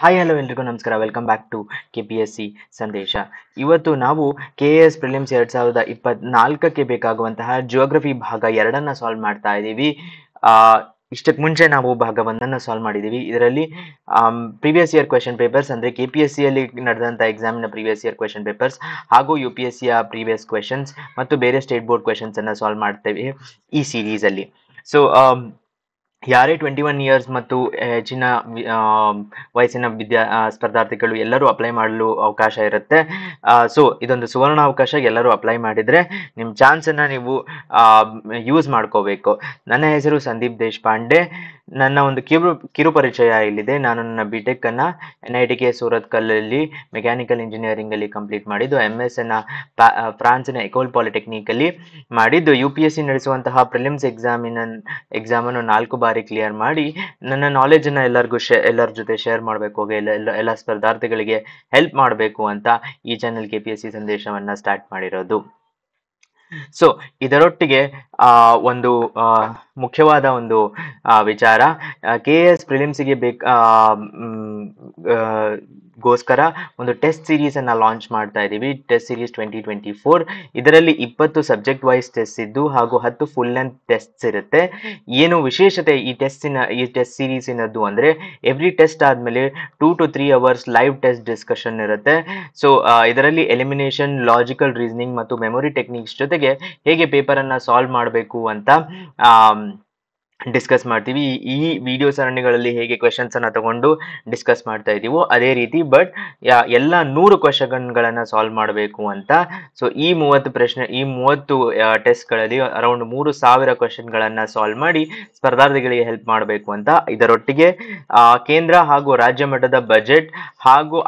Hi hello ಎಲ್ರಿಗೂ ನಮಸ್ಕಾರ. Welcome back to KPSC ಸಂದೇಶ. ಇವತ್ತು ನಾವು KAS ಪ್ರಿಲಿಮ್ಸ್ 2024ಕ್ಕೆ ಬೇಕಾಗುವಂತಹ ಜಿಯೋಗ್ರಫಿ ಭಾಗ 2 ಸಾಲ್ವ್ ಮಾಡ್ತಾ ಇದ್ದೀವಿ. ಇಷ್ಟಕ್ಕೆ ಮುಂಚೆ ನಾವು ಭಾಗ 1 ಸಾಲ್ವ್ ಮಾಡಿದ್ದೀವಿ. ಇದರಲ್ಲಿ ಪ್ರೀವಿಯಸ್ ಇಯರ್ ಕ್ವೆಶನ್ ಪೇಪರ್ಸ್ ಅಂದರೆ KPSC ಯಲ್ಲಿ ನಡೆದಂಥ ಎಕ್ಸಾಮಿನ ಪ್ರೀವಿಯಸ್ ಇಯರ್ ಕ್ವೆಶನ್ ಪೇಪರ್ಸ್ ಹಾಗೂ UPSC ಪ್ರೀವಿಯಸ್ ಕ್ವೆಶನ್ಸ್ ಮತ್ತು ಬೇರೆ ಸ್ಟೇಟ್ ಬೋರ್ಡ್ ಕ್ವೆಶನ್ಸ್ ಅನ್ನು ಸಾಲ್ವ್ ಮಾಡ್ತೇವೆ ಈ ಸೀರೀಸ್ ಅಲ್ಲಿ. ಸೊ ಯಾರೇ 21 ಇಯರ್ಸ್ ಮತ್ತು ಹೆಚ್ಚಿನ ವಯಸ್ಸಿನ ಸ್ಪರ್ಧಾರ್ಥಿಗಳು ಎಲ್ಲರೂ ಅಪ್ಲೈ ಮಾಡಲು ಅವಕಾಶ ಇರುತ್ತೆ. ಸೊ ಇದೊಂದು ಸುವರ್ಣ ಅವಕಾಶ. ಎಲ್ಲರೂ ಅಪ್ಲೈ ಮಾಡಿದ್ರೆ ನಿಮ್ಮ ಚಾನ್ಸನ್ನು ನೀವು ಯೂಸ್ ಮಾಡ್ಕೋಬೇಕು. ನನ್ನ ಹೆಸರು ಸಂದೀಪ್ ದೇಶಪಾಂಡೆ. ನನ್ನ ಒಂದು ಕಿರು ಪರಿಚಯ ಇಲ್ಲಿದೆ. ನಾನು ನನ್ನ BTech ಅನ್ನು NITK ಸೂರತ್ಕಲ್ಲಲ್ಲಿ ಮೆಕ್ಯಾನಿಕಲ್ ಇಂಜಿನಿಯರಿಂಗ್ ಅಲ್ಲಿ ಕಂಪ್ಲೀಟ್ ಮಾಡಿದ್ದು, MS ಅನ್ನ ಫ್ರಾನ್ಸಿನ ಎಕೋಲ್ ಪಾಲಿಟೆಕ್ನಿಕ್ ಅಲ್ಲಿ ಮಾಡಿದ್ದು, UPSC ನಡೆಸುವಂತಹ ಪ್ರಿಲಿಮ್ಸ್ ಎಕ್ಸಾಮನ್ನು 4 ಬಾರಿ ಕ್ಲಿಯರ್ ಮಾಡಿ ನನ್ನ ನಾಲೆಜ್ ಅನ್ನ ಎಲ್ಲರ ಜೊತೆ ಶೇರ್ ಮಾಡಬೇಕು, ಎಲ್ಲ ಸ್ಪರ್ಧಾರ್ಥಿಗಳಿಗೆ ಹೆಲ್ಪ್ ಮಾಡಬೇಕು ಅಂತ ಈ ಚಾನೆಲ್ KPSC ಸಂದೇಶವನ್ನ ಸ್ಟಾರ್ಟ್ ಮಾಡಿರೋದು. ಸೊ ಇದರೊಟ್ಟಿಗೆ ಒಂದು ಮುಖ್ಯವಾದ ಒಂದು ವಿಚಾರ, KAS ಪ್ರಿಲಿಮ್ಸ್ಗೆ ಗೋಸ್ಕರ ಒಂದು ಟೆಸ್ಟ್ ಸೀರೀಸ್ ಅನ್ನ ಲಾಂಚ್ ಮಾಡ್ತಾ ಇದ್ದೀವಿ. Test series 2024. ಇದರಲ್ಲಿ 20 ಸಬ್ಜೆಕ್ಟ್ ವೈಸ್ ಟೆಸ್ಟ್ ಇದ್ದು ಹಾಗೂ 10 ಫುಲ್ ಲೆಂತ್ ಟೆಸ್ಟ್ಸ್ ಇರುತ್ತೆ. ಏನು ವಿಶೇಷತೆ ಈ ಟೆಸ್ಟ್ ಸೀರೀಸ್ ಇನ್ನದ್ದು ಅಂದ್ರೆ ಎವ್ರಿ ಟೆಸ್ಟ್ ಆದ್ಮೇಲೆ 2 to 3 hours live test discussion ಇರುತ್ತೆ. ಸೊ ಇದರಲ್ಲಿ ಎಲಿಮಿನೇಷನ್, ಲಾಜಿಕಲ್ ರೀಸನಿಂಗ್ ಮತ್ತು ಮೆಮೊರಿ ಟೆಕ್ನಿಕ್ಸ್ ಜೊತೆಗೆ ಹೇಗೆ ಪೇಪರ್ ಅನ್ನ ಸಾಲ್ವ್ ಮಾಡಬೇಕು ಅಂತ ಡಿಸ್ಕಸ್ ಮಾಡ್ತೀವಿ. ಈ ವಿಡಿಯೋ ಸರಣಿಗಳಲ್ಲಿ ಹೇಗೆ ಕ್ವೆಶನ್ಸ್ ಅನ್ನ ತಗೊಂಡು ಡಿಸ್ಕಸ್ ಮಾಡ್ತಾ ಇದೀವೋ ಅದೇ ರೀತಿ, ಬಟ್ ಎಲ್ಲ 100 ಕ್ವೆಶನ್ಗಳನ್ನ ಸಾಲ್ವ್ ಮಾಡಬೇಕು ಅಂತ. ಸೊ ಈ 30 ಟೆಸ್ಟ್ಗಳಲ್ಲಿ ಅರೌಂಡ್ 3000 ಕ್ವೆಶನ್ಗಳನ್ನ ಸಾಲ್ವ್ ಮಾಡಿ ಸ್ಪರ್ಧಾರ್ಥಿಗಳಿಗೆ ಹೆಲ್ಪ್ ಮಾಡಬೇಕು ಅಂತ. ಇದರೊಟ್ಟಿಗೆ ಕೇಂದ್ರ ಹಾಗೂ ರಾಜ್ಯ ಮಟ್ಟದ ಬಜೆಟ್ ಹಾಗೂ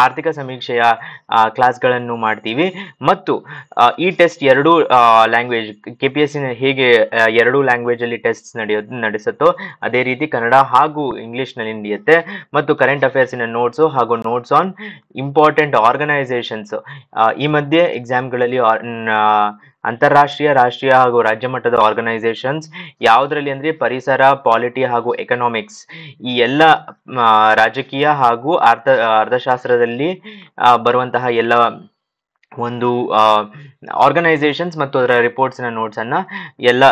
ಆರ್ಥಿಕ ಸಮೀಕ್ಷೆಯ ಕ್ಲಾಸ್ಗಳನ್ನು ಮಾಡ್ತೀವಿ. ಮತ್ತು ಈ ಟೆಸ್ಟ್ 2 ಲ್ಯಾಂಗ್ವೇಜ್, KPSC ಹೇಗೆ 2 ಲ್ಯಾಂಗ್ವೇಜ್ ಅಲ್ಲಿ ಟೆಸ್ಟ್ ನಡೆಸುತ್ತೋ ಅದೇ ರೀತಿ ಕನ್ನಡ ಹಾಗೂ ಇಂಗ್ಲಿಷ್ ನಲ್ಲಿ ನಡೆಯುತ್ತೆ. ಮತ್ತು ಕರೆಂಟ್ ಅಫೇರ್ಸ್ ನೋಟ್ಸ್ ಹಾಗೂ ನೋಟ್ಸ್ ಆನ್ ಇಂಪಾರ್ಟೆಂಟ್ ಆರ್ಗನೈಸೇಷನ್ಸ್. ಈ ಮಧ್ಯೆ ಎಕ್ಸಾಮ್ಗಳಲ್ಲಿ ಅಂತಾರಾಷ್ಟ್ರೀಯ, ರಾಷ್ಟ್ರೀಯ ಹಾಗೂ ರಾಜ್ಯ ಮಟ್ಟದ ಆರ್ಗನೈಸೇಷನ್ಸ್ ಯಾವುದರಲ್ಲಿ ಅಂದ್ರೆ ಪರಿಸರ, ಪಾಲಿಟಿ ಹಾಗೂ ಎಕನಾಮಿಕ್ಸ್, ಈ ಎಲ್ಲ ರಾಜಕೀಯ ಹಾಗೂ ಅರ್ಥಶಾಸ್ತ್ರದಲ್ಲಿ ಬರುವಂತಹ ಎಲ್ಲ ಒಂದು ಆರ್ಗನೈಸೇಷನ್ಸ್ ಮತ್ತು ಅದರ ರಿಪೋರ್ಟ್ಸ್ ನೋಟ್ಸ್ ಅನ್ನ ಎಲ್ಲ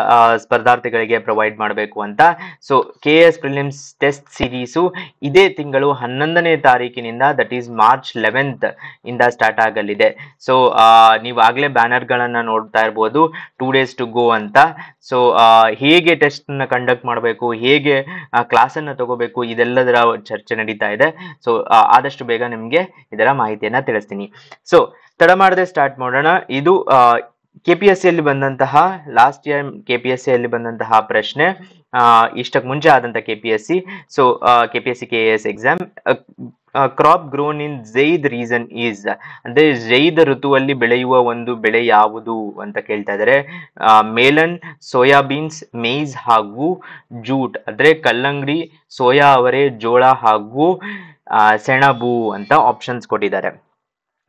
ಸ್ಪರ್ಧಾರ್ಥಿಗಳಿಗೆ ಪ್ರೊವೈಡ್ ಮಾಡಬೇಕು ಅಂತ. So KAS prelims test series ಇದೇ ತಿಂಗಳು 11ನೇ ತಾರೀಕಿನಿಂದ, ದಟ್ ಈಸ್ March 11th ಇಂದ ಸ್ಟಾರ್ಟ್ ಆಗಲಿದೆ. ಸೊ ನೀವು ಆಗ್ಲೇ ಬ್ಯಾನರ್ ಗಳನ್ನ ನೋಡ್ತಾ ಇರ್ಬೋದು, 2 days to go ಅಂತ. ಸೊ ಹೇಗೆ ಟೆಸ್ಟ್ ನ ಕಂಡಕ್ಟ್ ಮಾಡಬೇಕು, ಹೇಗೆ ಕ್ಲಾಸ್ ಅನ್ನ ತಗೋಬೇಕು, ಇದೆಲ್ಲದರ ಚರ್ಚೆ ನಡೀತಾ ಇದೆ. ಸೊ ಆದಷ್ಟು ಬೇಗ ನಿಮ್ಗೆ ಇದರ ಮಾಹಿತಿಯನ್ನ ತಿಳಿಸ್ತೀನಿ. ಸೊ ತಡ ಮಾಡದೆ ಸ್ಟಾರ್ಟ್ ಮಾಡೋಣ. ಇದು KPSC ಯಲ್ಲಿ ಬಂದಂತಹ ಲಾಸ್ಟ್ ಇಯರ್ KPSC ಯಲ್ಲಿ ಬಂದಂತಹ ಪ್ರಶ್ನೆ, ಇಷ್ಟಕ್ಕೆ ಮುಂಚೆ ಆದಂತ KPSC. So KPSC KAS exam, crop grown in Zaid reason is, ಅಂದ್ರೆ ಝೈದ್ ಋತುವಲ್ಲಿ ಬೆಳೆಯುವ ಒಂದು ಬೆಳೆ ಯಾವುದು ಅಂತ ಕೇಳ್ತಾ ಇದ್ದಾರೆ. ಮೇಲನ್, ಸೋಯಾಬೀನ್ಸ್, ಮೇಯ್ಸ್ ಹಾಗೂ ಜೂಟ್ ಅಂದ್ರೆ ಕಲ್ಲಂಗಡಿ, ಸೋಯಾ ಅವರೆ, ಜೋಳ ಹಾಗೂ ಸೆಣಬು ಅಂತ ಆಪ್ಷನ್ಸ್ ಕೊಟ್ಟಿದ್ದಾರೆ.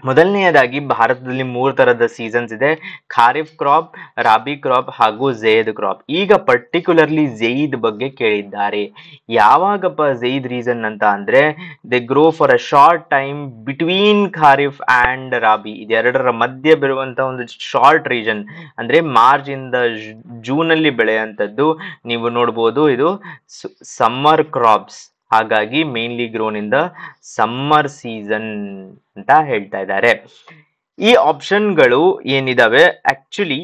ಮೊದಲನೆಯದಾಗಿ ಭಾರತದಲ್ಲಿ 3 ತರದ ಸೀಸನ್ಸ್ ಇದೆ: ಖಾರಿಫ್ ಕ್ರಾಪ್, ರಾಬಿ ಕ್ರಾಪ್ ಹಾಗೂ ಝೈದ್ ಕ್ರಾಪ್. ಈಗ ಪರ್ಟಿಕ್ಯುಲರ್ಲಿ ಝೈದ್ ಬಗ್ಗೆ ಕೇಳಿದ್ದಾರೆ. ಯಾವಾಗಪ್ಪ ಝೈದ್ ರೀಸನ್ ಅಂತ ಅಂದ್ರೆ, they grow for a short time between kharif and rabi. ಇದೆರಡರ ಮಧ್ಯೆ ಬರುವಂತ ಒಂದು ಶಾರ್ಟ್ ರೀಜನ್, ಅಂದ್ರೆ ಮಾರ್ಚ್ ಇಂದ ಜೂನ್ ಅಲ್ಲಿ ಬೆಳೆಯುವಂಥದ್ದು. ನೀವು ನೋಡ್ಬೋದು, ಇದು ಸಮ್ಮರ್ ಕ್ರಾಪ್ಸ್, ಹಾಗಾಗಿ mainly grown in the summer season ಅಂತ ಹೇಳ್ತಾ ಇದ್ದಾರೆ. ಈ ಆಪ್ಷನ್ಗಳು ಏನಿದಾವೆ, ಆಕ್ಚುಲಿ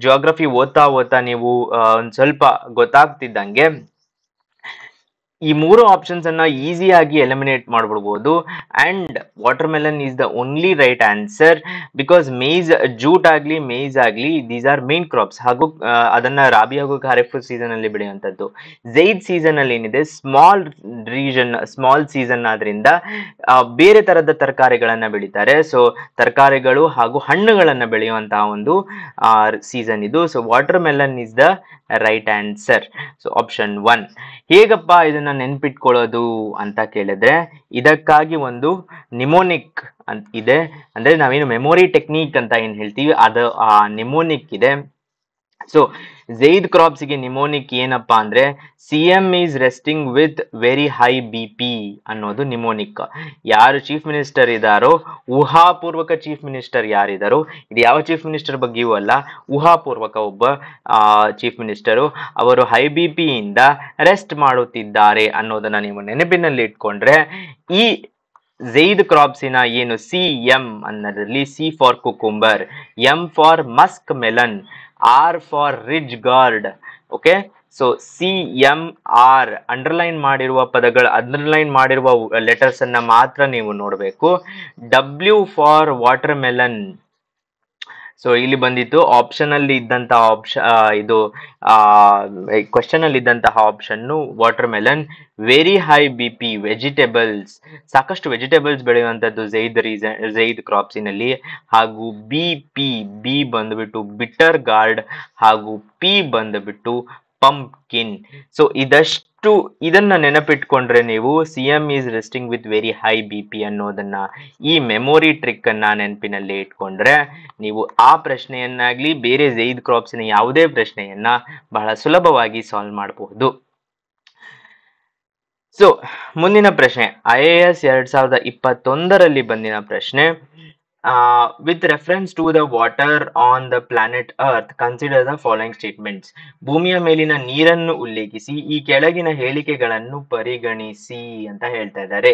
ಜಿಯೋಗ್ರಫಿ ಓದ್ತಾ ನೀವು ಒಂದ್ ಸ್ವಲ್ಪ ಗೊತ್ತಾಗ್ತಿದ್ದಂಗೆ ಈ 3 ಆಪ್ಷನ್ಸ್ ಅನ್ನ ಈಸಿಯಾಗಿ ಎಲಿಮಿನೇಟ್ ಮಾಡ್ಬಿಡ್ಬೋದು. And watermelon is the only right answer, because maize, jute ಆಗ್ಲಿ ಮೇಯ್ಸ್ ಆಗ್ಲಿ, ದೀಸ್ ಆರ್ ಮೇನ್ ಕ್ರಾಪ್ಸ್. ಹಾಗೂ ಅದನ್ನ ರಾಬಿ ಹಾಗೂ ಖಾರಿಫ್ ಸೀಸನ್ ಅಲ್ಲಿ ಬೆಳೆಯುವಂಥದ್ದು. ಝೈದ್ ಸೀಸನ್ ಅಲ್ಲಿ ಏನಿದೆ, ಸ್ಮಾಲ್ ಸೀಸನ್ ಆದ್ರಿಂದ ಬೇರೆ ತರದ ತರಕಾರಿಗಳನ್ನ ಬೆಳೀತಾರೆ. ಸೊ ತರಕಾರಿಗಳು ಹಾಗೂ ಹಣ್ಣುಗಳನ್ನ ಬೆಳೆಯುವಂತಹ ಒಂದು ಸೀಸನ್ ಇದು. So water melon is the right answer. So option 1. ಹೇಗಪ್ಪ ಇದನ್ನ ನೆನ್ಪಿಟ್ಕೊಳ್ಳೋದು ಅಂತ ಕೇಳಿದ್ರೆ, ಇದಕ್ಕಾಗಿ ಒಂದು ನಿಮೋನಿಕ್ ಅಂತ ಇದೆ, ಅಂದ್ರೆ ನಾವೇನು ಮೆಮೊರಿ ಟೆಕ್ನಿಕ್ ಅಂತ ಏನ್ ಹೇಳ್ತೀವಿ, ಅದು ನಿಮೋನಿಕ್ ಇದೆ. ಸೊ ಝೈದ್ ಕ್ರಾಪ್ಸ್ಗೆ ನಿಮೋನಿಕ್ ಏನಪ್ಪಾ ಅಂದ್ರೆ CM is resting with very high BP ಅನ್ನೋದು ನಿಮೋನಿಕ್. ಯಾರು ಚೀಫ್ ಮಿನಿಸ್ಟರ್ ಇದಾರೋ, ಊಹಾಪೂರ್ವಕ ಚೀಫ್ ಮಿನಿಸ್ಟರ್ ಯಾರಿದಾರೋ, ಇದು ಯಾವ ಚೀಫ್ ಮಿನಿಸ್ಟರ್ ಬಗ್ಗೆಯೂ ಅಲ್ಲ, ಊಹಾಪೂರ್ವಕ ಒಬ್ಬ ಚೀಫ್ ಮಿನಿಸ್ಟರು ಅವರು ಹೈ BP ಇಂದ ರೆಸ್ಟ್ ಮಾಡುತ್ತಿದ್ದಾರೆ ಅನ್ನೋದನ್ನ ನೀವು ನೆನಪಿನಲ್ಲಿ ಇಟ್ಕೊಂಡ್ರೆ ಈ ಝೈದ್ ಕ್ರಾಪ್ಸಿನ ಏನು CM ಅನ್ನೋದ್ರಲ್ಲಿ C for cucumber, M for musk melon, R for ridge gourd. Okay, so CMR underline ಮಾಡಿರುವ ಪದಗಳು, ಅಂಡರ್ಲೈನ್ ಮಾಡಿರುವ ಲೆಟರ್ಸ್ ಅನ್ನ ಮಾತ್ರ ನೀವು ನೋಡಬೇಕು. W for water melon. So ಇಲ್ಲಿ ಬಂದಿತ್ತು ಆಪ್ಷನ್ ಅಲ್ಲಿ ಇದ್ದಂತಹ ಇದು ಕ್ವಶನ್ ಅಲ್ಲಿ ಇದ್ದಂತಹ option water melon. Very high BP vegetables, ಸಾಕಷ್ಟು ವೆಜಿಟೇಬಲ್ಸ್ ಬೆಳೆಯುವಂತದ್ದು ಝೈದ್ ಕ್ರಾಪ್ಸಿನಲ್ಲಿ. ಹಾಗೂ B ಬಂದ್ಬಿಟ್ಟು ಬಿಟರ್ ಗಾರ್ಡ್, ಹಾಗೂ P ಬಂದ್ಬಿಟ್ಟು ಪಂಪ್ಕಿನ್. ಸೊ ಇದನ್ನ ನೆನಪಿಟ್ಕೊಂಡ್ರೆ ನೀವು CM is resting with very high BP ಅನ್ನೋದನ್ನ, ಈ ಮೆಮೊರಿ ಟ್ರಿಕ್ ಅನ್ನ ನೆನಪಿನಲ್ಲಿ ಇಟ್ಕೊಂಡ್ರೆ ನೀವು ಆ ಪ್ರಶ್ನೆಯನ್ನಾಗ್ಲಿ ಬೇರೆ ಝೈದ್ ಕ್ರಾಪ್ಸಿನ ಯಾವುದೇ ಪ್ರಶ್ನೆಯನ್ನ ಬಹಳ ಸುಲಭವಾಗಿ ಸಾಲ್ವ್ ಮಾಡಬಹುದು. ಸೊ ಮುಂದಿನ ಪ್ರಶ್ನೆ IAS 2021ರಲ್ಲಿ ಬಂದಿನ ಪ್ರಶ್ನೆ. With reference to the water on the planet Earth, consider the following statements. ಭೂಮಿಯ ಮೇಲಿನ ನೀರನ್ನು ಉಲ್ಲೇಖಿಸಿ ಈ ಕೆಳಗಿನ ಹೇಳಿಕೆಗಳನ್ನು ಪರಿಗಣಿಸಿ ಅಂತ ಹೇಳ್ತಾ ಇದ್ದಾರೆ.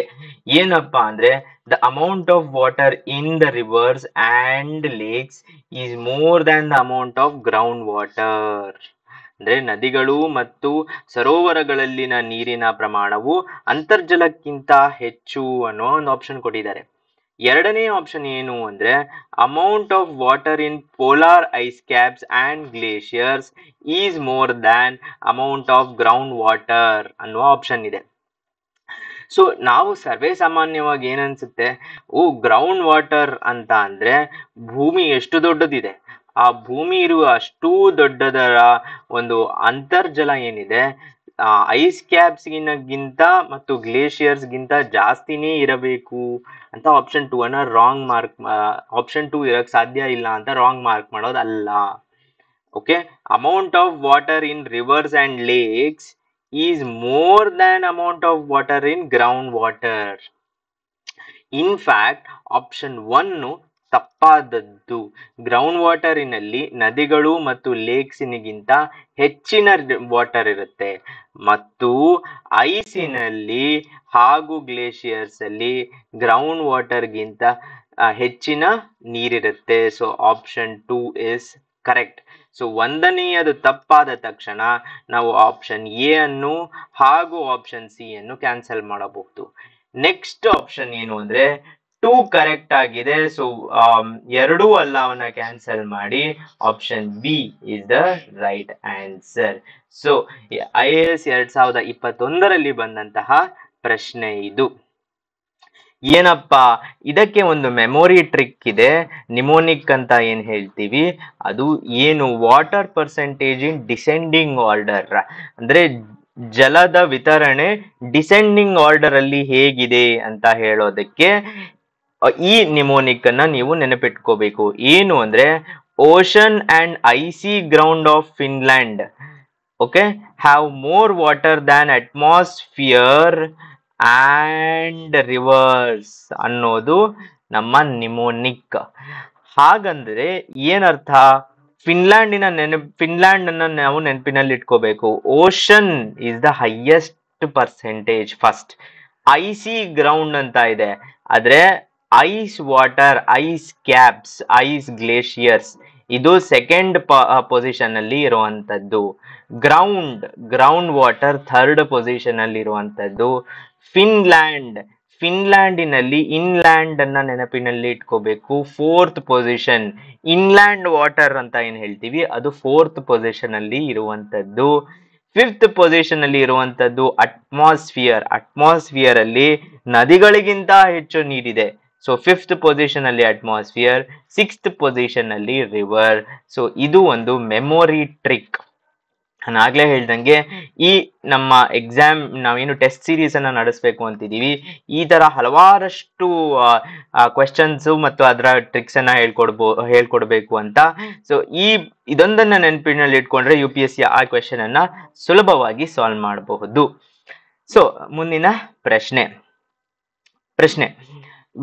ಏನಪ್ಪಾ ಅಂದ್ರೆ the amount of water in the rivers and lakes is more than the amount of ground water. ಅಂದ್ರೆ ನದಿಗಳು ಮತ್ತು ಸರೋವರಗಳಲ್ಲಿನ ನೀರಿನ ಪ್ರಮಾಣವು ಅಂತರ್ಜಲಕ್ಕಿಂತ ಹೆಚ್ಚು ಅನ್ನೋ ಒಂದು ಆಪ್ಷನ್ ಕೊಟ್ಟಿದ್ದಾರೆ. ಎರಡನೇ ಆಪ್ಷನ್ ಏನು ಅಂದ್ರೆ amount of water in polar ice caps and glaciers is more than amount of ground water ಅನ್ನುವ ಆಪ್ಷನ್ ಇದೆ. ಸೊ ನಾವು ಸರ್ವೇ ಸಾಮಾನ್ಯವಾಗಿ ಏನನ್ಸುತ್ತೆ, ಗ್ರೌಂಡ್ ವಾಟರ್ ಅಂತ ಅಂದ್ರೆ ಭೂಮಿ ಎಷ್ಟು ದೊಡ್ಡದಿದೆ, ಆ ಭೂಮಿ ಇರುವ ಅಷ್ಟೂ ದೊಡ್ಡದರ ಒಂದು ಅಂತರ್ಜಲ ಏನಿದೆ ಐಸ್ ಕ್ಯಾಪ್ಸ್ಗಿಂತ ಮತ್ತು ಗ್ಲೇಷಿಯರ್ಸ್ ಗಿಂತ ಜಾಸ್ತಿನೇ ಇರಬೇಕು ಅಂತ ಆಪ್ಷನ್ 2 ಅನ್ನ ರಾಂಗ್ ಮಾರ್ಕ್, ಆಪ್ಷನ್ 2 ಇರಕ್ ಸಾಧ್ಯ ಇಲ್ಲ ಅಂತ ರಾಂಗ್ ಮಾರ್ಕ್ ಮಾಡೋದಲ್ಲ. Okay, amount of water in rivers and lakes is more than amount of water in ground water. In fact option 1 ತಪ್ಪಾದದ್ದು. ಗ್ರೌಂಡ್ ವಾಟರಿನಲ್ಲಿ ನದಿಗಳು ಮತ್ತು ಲೇಕ್ಸಿನಿಗಿಂತ ಹೆಚ್ಚಿನ ವಾಟರ್ ಇರುತ್ತೆ, ಮತ್ತು ಐಸಿನಲ್ಲಿ ಹಾಗೂ ಗ್ಲೇಷಿಯರ್ಸ್ ಅಲ್ಲಿ ಗ್ರೌಂಡ್ ವಾಟರ್ಗಿಂತ ಹೆಚ್ಚಿನ ನೀರಿರುತ್ತೆ. So option 2 is correct. So ಒಂದನೆಯದು ತಪ್ಪಾದ ತಕ್ಷಣ ನಾವು ಆಪ್ಷನ್ A ಅನ್ನು ಹಾಗೂ ಆಪ್ಷನ್ C ಅನ್ನು ಕ್ಯಾನ್ಸಲ್ ಮಾಡಬಹುದು. ನೆಕ್ಸ್ಟ್ ಆಪ್ಷನ್ ಏನು ಅಂದ್ರೆ 2 ಕರೆಕ್ಟ್ ಆಗಿದೆ. ಸೊ ಎರಡೂ ಅಲ್ಲವನ್ನ ಕ್ಯಾನ್ಸಲ್ ಮಾಡಿ option B is the right answer. So IAS 2021ರಲ್ಲಿ ಬಂದಂತಹ ಪ್ರಶ್ನೆ ಇದು. ಏನಪ್ಪಾ, ಇದಕ್ಕೆ ಒಂದು ಮೆಮೊರಿ ಟ್ರಿಕ್ ಇದೆ, ನಿಮೋನಿಕ್ ಅಂತ ಏನ್ ಹೇಳ್ತೀವಿ ಅದು ಏನು, water percentage in descending order. ಅಂದ್ರೆ ಜಲದ ವಿತರಣೆ ಡಿಸೆಂಡಿಂಗ್ ಆರ್ಡರ್ ಅಲ್ಲಿ ಹೇಗಿದೆ ಅಂತ ಹೇಳೋದಕ್ಕೆ ಈ ನಿಮೋನಿಕ್ ಅನ್ನ ನೀವು ನೆನಪಿಟ್ಕೋಬೇಕು. ಏನು ಅಂದ್ರೆ ocean and icy ground of Finland okay have more water than atmosphere and rivers ಅನ್ನೋದು ನಮ್ಮ ನಿಮೋನಿಕ್. ಹಾಗಂದ್ರೆ ಏನರ್ಥ, ಫಿನ್ಲ್ಯಾಂಡ್ ಅನ್ನ ನಾವು ನೆನಪಿನಲ್ಲಿ ಇಟ್ಕೋಬೇಕು. Ocean is the highest percentage first. IC ground ಅಂತ ಇದೆ, ಆದ್ರೆ ice water, ice caps, ice glaciers ಇದು ಸೆಕೆಂಡ್ ಪೊಸಿಷನ್ ಅಲ್ಲಿ ಇರುವಂತದ್ದು. ಗ್ರೌಂಡ್ ವಾಟರ್ ಥರ್ಡ್ ಪೊಸಿಷನ್ ಅಲ್ಲಿ ಇರುವಂತದ್ದು. ಫಿನ್ಲ್ಯಾಂಡಿನಲ್ಲಿ ಇನ್ಲ್ಯಾಂಡ್ ಅನ್ನ ನೆನಪಿನಲ್ಲಿ ಇಟ್ಕೋಬೇಕು, ಫೋರ್ತ್ ಪೊಸಿಷನ್. ಇನ್ಲ್ಯಾಂಡ್ ವಾಟರ್ ಅಂತ ಏನ್ ಹೇಳ್ತೀವಿ ಅದು ಫೋರ್ತ್ ಪೊಸಿಷನ್ ಅಲ್ಲಿ ಇರುವಂತದ್ದು. ಫಿಫ್ತ್ ಪೊಸಿಷನ್ ಅಲ್ಲಿ ಇರುವಂತದ್ದು ಅಟ್ಮಾಸ್ಫಿಯರ್ ಅಲ್ಲಿ ನದಿಗಳಿಗಿಂತ ಹೆಚ್ಚು ನೀರಿದೆ. ಸೊ ಫಿಫ್ತ್ ಪೊಸಿಷನ್ ಅಲ್ಲಿ ನಾನು ಆಗ್ಲೇ ಹೇಳ್ದಂಗೆ ಈ ನಮ್ಮ ಎಕ್ಸಾಮ್ ನಾವೇನು ಟೆಸ್ಟ್ ಸೀರೀಸ್ ಅನ್ನ ನಡೆಸಬೇಕು ಅಂತಿದೀವಿ, ಈ ತರ ಹಲವಾರಷ್ಟು ಕ್ವೆಶನ್ಸ್ ಮತ್ತು ಅದರ ಟ್ರಿಕ್ಸ್ ಅನ್ನ ಹೇಳ್ಕೊಡ್ಬೇಕು ಅಂತ. ಸೊ ಇದೊಂದನ್ನ ನೆನಪಿನಲ್ಲಿ ಇಟ್ಕೊಂಡ್ರೆ UPSC ಆ ಕ್ವೆಶನ್ ಅನ್ನ ಸುಲಭವಾಗಿ ಸಾಲ್ವ್ ಮಾಡಬಹುದು. ಸೊ ಮುಂದಿನ ಪ್ರಶ್ನೆ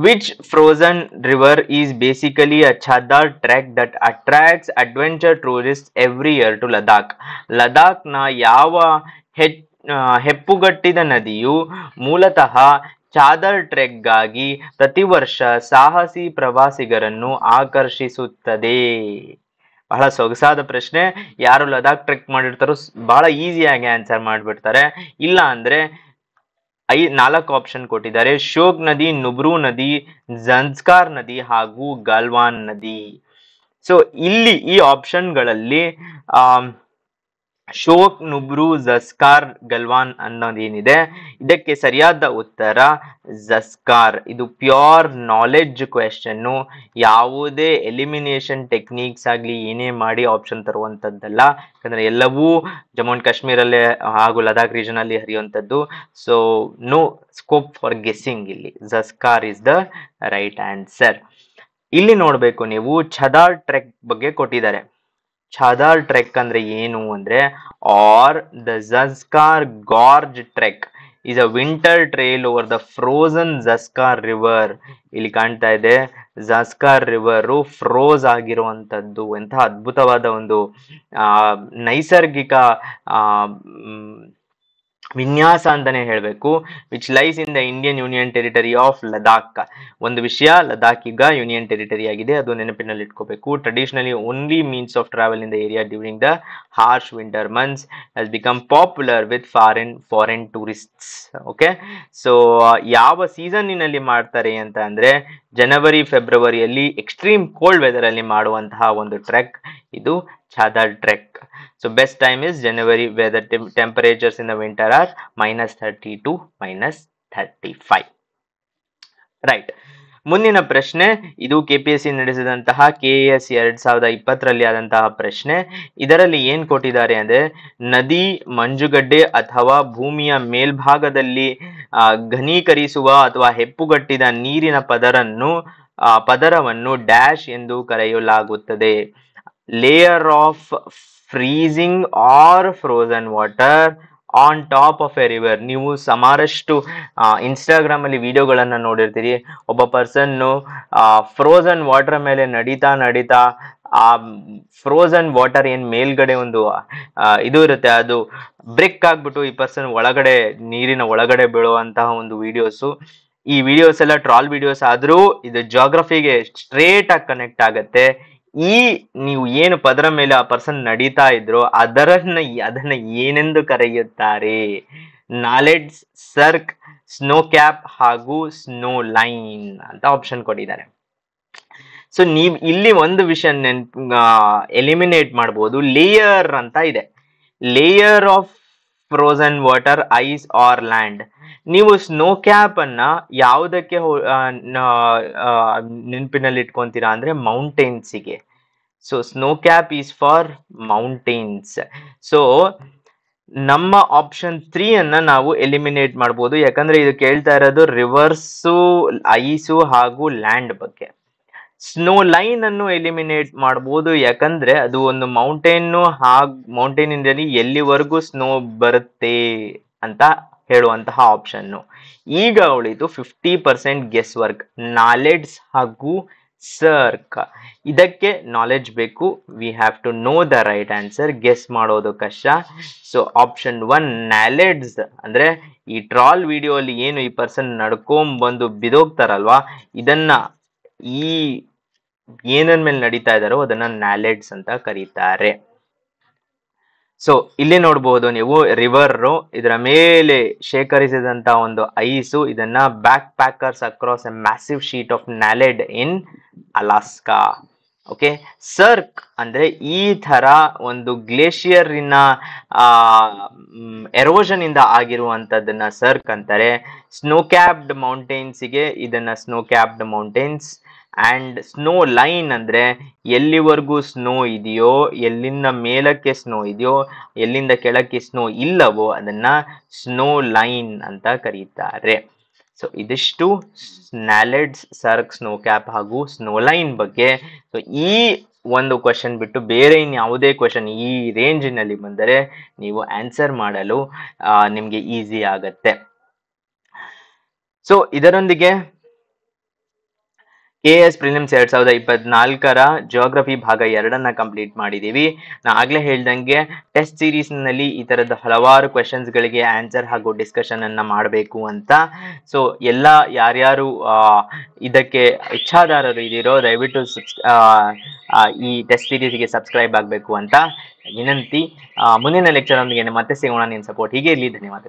Which frozen river is basically a chadar trek that attracts adventure tourists every year to Ladakh? ಲದಾಖ್ನ ಯಾವ ಹೆಪ್ಪುಗಟ್ಟಿದ ನದಿಯು ಮೂಲತಃ ಚಾದರ್ ಟ್ರೆಕ್ಗಾಗಿ ಪ್ರತಿ ವರ್ಷ ಸಾಹಸಿ ಪ್ರವಾಸಿಗರನ್ನು ಆಕರ್ಷಿಸುತ್ತದೆ? ಬಹಳ ಸೊಗಸಾದ ಪ್ರಶ್ನೆ. ಯಾರು ಲದಾಖ್ ಟ್ರೆಕ್ ಮಾಡಿರ್ತಾರೋ ಬಹಳ ಈಸಿಯಾಗಿ ಆನ್ಸರ್ ಮಾಡ್ಬಿಡ್ತಾರೆ. ಇಲ್ಲ ಅಂದ್ರೆ 4 ಆಪ್ಷನ್ ಕೊಟ್ಟಿದ್ದಾರೆ: ಶೋಕ್ ನದಿ, ನುಬ್ರು ನದಿ, ಜನ್ಸ್ಕಾರ್ ನದಿ ಹಾಗೂ ಗಲ್ವಾನ್ ನದಿ. ಸೊ ಇಲ್ಲಿ ಈ ಆಪ್ಷನ್ಗಳಲ್ಲಿ ಶೋಕ್, ನುಬ್ರು, ಜಸ್ಕಾರ್, ಗಲ್ವಾನ್ ಅನ್ನೋದೇನಿದೆ, ಇದಕ್ಕೆ ಸರಿಯಾದ ಉತ್ತರ ಜಸ್ಕಾರ್. ಇದು ಪ್ಯೂರ್ ನಾಲೆಡ್ಜ್ ಕ್ವೆಶ್ಚನ್. ಯಾವುದೇ ಎಲಿಮಿನೇಷನ್ ಟೆಕ್ನಿಕ್ಸ್ ಆಗ್ಲಿ ಏನೇ ಮಾಡಿ ಆಪ್ಷನ್ ತರುವಂತದ್ದಲ್ಲ, ಯಾಕಂದ್ರೆ ಎಲ್ಲವೂ ಜಮ್ಮು ಅಂಡ್ ಕಾಶ್ಮೀರಲ್ಲೇ ಹಾಗೂ ಲದಾಖ್ ರೀಜನ್ ಅಲ್ಲಿ ಹರಿಯುವಂತದ್ದು. So no scope for guessing. ಇಲ್ಲಿ Zanskar is the right answer. ಇಲ್ಲಿ ನೋಡ್ಬೇಕು ನೀವು, ಛದಾರ್ ಟ್ರೆಕ್ ಬಗ್ಗೆ ಕೊಟ್ಟಿದ್ದಾರೆ. ಛಾದಾರ್ ಟ್ರೆಕ್ ಅಂದ್ರೆ ಏನು ಅಂದ್ರೆ, or the Zanskar gorge trek is a winter trail over the frozen Zaskar river. ಇಲ್ಲಿ ಕಾಣ್ತಾ ಇದೆ ಜಸ್ಕಾರ್ ರಿವರ್ ಫ್ರೋಸ್ ಆಗಿರುವಂತದ್ದು. ಎಂಥ ಅದ್ಭುತವಾದ ಒಂದು ನೈಸರ್ಗಿಕ ವಿನ್ಯಾಸ ಅಂತಾನೆ ಹೇಳ್ಬೇಕು. Which lies in the Indian union territory of Ladakh. ಒಂದು ವಿಷಯ, ಲದಾಖ್ ಈಗ ಯೂನಿಯನ್ ಟೆರಿಟರಿ ಆಗಿದೆ, ಅದು ನೆನಪಿನಲ್ಲಿ ಇಟ್ಕೋಬೇಕು. Traditionally only means of travel in the area during the harsh winter months has become popular with foreign tourists. Okay, so ಯಾವ ಸೀಸನ್ನಿನಲ್ಲಿ ಮಾಡ್ತಾರೆ ಅಂತ ಅಂದ್ರೆ ಜನವರಿ ಫೆಬ್ರವರಿಯಲ್ಲಿ ಎಕ್ಸ್ಟ್ರೀಮ್ ಕೋಲ್ಡ್ ವೆದರ್ ಅಲ್ಲಿ ಮಾಡುವಂತಹ ಒಂದು ಟ್ರೆಕ್ ಇದು ಛಾದಾರ್ trek. So best time is January, where the temperatures in the winter are -30 to -35. Right. ಮುಂದಿನ ಪ್ರಶ್ನೆ, ಇದು KPSC ನಡೆಸಿದಂತಹ KAS 2020ರಲ್ಲಿ ಆದಂತಹ ಪ್ರಶ್ನೆ. ಇದರಲ್ಲಿ ಏನ್ ಕೊಟ್ಟಿದ್ದಾರೆ ಅಂದ್ರೆ, ನದಿ, ಮಂಜುಗಡ್ಡೆ ಅಥವಾ ಭೂಮಿಯ ಮೇಲ್ಭಾಗದಲ್ಲಿ ಘನೀಕರಿಸುವ ಅಥವಾ ಹೆಪ್ಪುಗಟ್ಟಿದ ನೀರಿನ ಪದರವನ್ನು ಡ್ಯಾಶ್ ಎಂದು ಕರೆಯಲಾಗುತ್ತದೆ. Layer of freezing or frozen water on top of a river. ನೀವು ಸುಮಾರಷ್ಟು ಇನ್ಸ್ಟಾಗ್ರಾಮ್ ಅಲ್ಲಿ ವಿಡಿಯೋಗಳನ್ನ ನೋಡಿರ್ತೀರಿ. ಒಬ್ಬ ಪರ್ಸನ್ ಫ್ರೋಸನ್ ವಾಟರ್ ಮೇಲೆ ನಡೀತಾ ಆ ಫ್ರೋಸನ್ ವಾಟರ್ ಏನ್ ಮೇಲ್ಗಡೆ ಒಂದು ಇದು ಇರುತ್ತೆ, ಅದು ಬ್ರೇಕ್ ಆಗ್ಬಿಟ್ಟು ಈ ಪರ್ಸನ್ ನೀರಿನ ಒಳಗಡೆ ಬೀಳುವಂತಹ ಒಂದು ವಿಡಿಯೋಸು. ಈ ವಿಡಿಯೋಸ್ ಎಲ್ಲ ಟ್ರಾಲ್ ವಿಡಿಯೋಸ್ ಆದ್ರೂ ಇದು ಜಾಗ್ರಫಿಗೆ ಸ್ಟ್ರೇಟ್ ಆಗಿ ಕನೆಕ್ಟ್ ಆಗತ್ತೆ. ನೀವು ಏನು ಪದರ ಮೇಲೆ ಆ ಪರ್ಸನ್ ನಡೀತಾ ಇದ್ರೋ ಅದನ್ನ ಏನೆಂದು ಕರೆಯುತ್ತಾರೆ? ನಾಲೆಡ್ಜ್, ಸರ್ಕ್, ಸ್ನೋ ಕ್ಯಾಪ್ ಹಾಗೂ ಸ್ನೋ ಲೈನ್ ಅಂತ ಆಪ್ಷನ್ ಕೊಟ್ಟಿದ್ದಾರೆ. ಸೊ ನೀವ್ ಇಲ್ಲಿ ಒಂದು ವಿಷಯ ಎಲಿಮಿನೇಟ್ ಮಾಡಬಹುದು. ಲೇಯರ್ ಅಂತ ಇದೆ, layer of frozen water, ice or land. ನೀವು ಸ್ನೋ ಕ್ಯಾಪ್ ಅನ್ನ ಯಾವುದಕ್ಕೆ ನೆನಪಿನಲ್ಲಿ ಇಟ್ಕೊಂತೀರಾ ಅಂದ್ರೆ ಮೌಂಟೇನ್ಸಿಗೆ. So snow cap is for mountains. So ನಮ್ಮ ಆಪ್ಷನ್ 3 ಅನ್ನ ನಾವು ಎಲಿಮಿನೇಟ್ ಮಾಡಬಹುದು, ಯಾಕಂದ್ರೆ ಇದು ಕೇಳ್ತಾ ಇರೋದು ರಿವರ್ಸು, ಐಸು ಹಾಗೂ ಲ್ಯಾಂಡ್ ಬಗ್ಗೆ. ಸ್ನೋ ಲೈನ್ ಅನ್ನು ಎಲಿಮಿನೇಟ್ ಮಾಡಬಹುದು, ಯಾಕಂದ್ರೆ ಅದು ಒಂದು ಮೌಂಟೇನ್ ಇಂದಲ್ಲಿ ಎಲ್ಲಿವರೆಗೂ ಸ್ನೋ ಬರುತ್ತೆ ಅಂತ ಹೇಳುವಂತಹ ಆಪ್ಷನ್. ಈಗ ಉಳಿದು 50% ಗೆಸ್ ವರ್ಕ್, ನಾಲೆಡ್ಜ್ ಹಾಗೂ ಸರ್ಕ್. ಇದಕ್ಕೆ ನಾಲೆಡ್ಜ್ ಬೇಕು. We have to know the right answer. Guess ಮಾಡೋದು ಕಷ್ಟ. ಸೊ ಆಪ್ಷನ್ 1 ನಾಲೆಡ್ಜ್ ಅಂದ್ರೆ ಈ ಟ್ರಾಲ್ ವಿಡಿಯೋ ಅಲ್ಲಿ ಏನು ಈ ಪರ್ಸನ್ ನಡ್ಕೊಂಡ್ಬಂದು ಬಿದೋಗ್ತಾರಲ್ವಾ, ಇದನ್ನ ಈ ಏನನ್ ಮೇಲೆ ನಡೀತಾ ಇದಾರೋ ಅದನ್ನ ನಾಲೆಡ್ಜ್ ಅಂತ ಕರೀತಾರೆ. ಸೊ ಇಲ್ಲಿ ನೋಡ್ಬೋದು ನೀವು, ರಿವರ್ ಇದರ ಮೇಲೆ ಶೇಖರಿಸಿದಂತ ಒಂದು ಐಸು, ಇದನ್ನ backpackers across a massive sheet of knowledge in Alaska. Okay. ಸರ್ಕ್ ಅಂದ್ರೆ ಈ ತರ ಒಂದು ಗ್ಲೇಷಿಯರಿನ ಎರೋಷನ್ ಇಂದ ಆಗಿರುವಂತದನ್ನ ಸರ್ಕ್ ಅಂತಾರೆ. ಸ್ನೋ ಕ್ಯಾಪ್ಡ್ ಮೌಂಟೇನ್ಸ್ಗೆ ಇದನ್ನ snow capped mountains. And snow line ಅಂದ್ರೆ ಎಲ್ಲಿವರೆಗೂ ಸ್ನೋ ಇದೆಯೋ, ಎಲ್ಲಿಂದ ಮೇಲಕ್ಕೆ ಸ್ನೋ ಇದೆಯೋ, ಎಲ್ಲಿಂದ ಕೆಳಕ್ಕೆ ಸ್ನೋ ಇಲ್ಲವೋ ಅದನ್ನ ಸ್ನೋ ಲೈನ್ ಅಂತ ಕರೀತಾರೆ. ಸೊ ಇದಿಷ್ಟು ಸ್ನಾಲೆಡ್ಸ್, ಸರ್ಕ್, ಸ್ನೋ ಕ್ಯಾಪ್ ಹಾಗೂ ಸ್ನೋ ಲೈನ್ ಬಗ್ಗೆ. ಸೊ ಈ ಒಂದು ಕ್ವಶನ್ ಬಿಟ್ಟು ಬೇರೆ ಇನ್ಯಾವುದೇ ಕ್ವಶನ್ ಈ ರೇಂಜಿನಲ್ಲಿ ಬಂದರೆ ನೀವು ಆನ್ಸರ್ ಮಾಡಲು ನಿಮ್ಗೆ ಈಸಿ ಆಗತ್ತೆ. ಸೊ ಇದರೊಂದಿಗೆ KS ಪ್ರಿಲಿಮ್ಸ್ 2024 ಜಿಯೋಗ್ರಫಿ ಭಾಗ 2 ಕಂಪ್ಲೀಟ್ ಮಾಡಿದೀವಿ. ನಾ ಆಗ್ಲೇ ಹೇಳ್ದಂಗೆ ಟೆಸ್ಟ್ ಸೀರೀಸ್ ನಲ್ಲಿ ಈ ತರದ ಹಲವಾರು ಕ್ವೆಶನ್ಸ್ ಗಳಿಗೆ ಆನ್ಸರ್ ಹಾಗೂ ಡಿಸ್ಕಷನ್ ಅನ್ನ ಮಾಡಬೇಕು ಅಂತ. ಸೊ ಯಾರ್ಯಾರು ಇದಕ್ಕೆ ಇಚ್ಛಾದಾರರು ಇದೀರೋ ದಯವಿಟ್ಟು ಈ ಟೆಸ್ಟ್ ಸೀರೀಸ್ಗೆ ಸಬ್ಸ್ಕ್ರೈಬ್ ಆಗಬೇಕು ಅಂತ ವಿನಂತಿ. ಮುಂದಿನ ಲೆಕ್ಚರ್ ಒಂದಿಗೆ ಮತ್ತೆ ಸಿಗೋಣ. ನಿಮ್ಮ ಸಪೋರ್ಟ್ ಹೀಗೆ ಇರಲಿ. ಧನ್ಯವಾದಗಳು.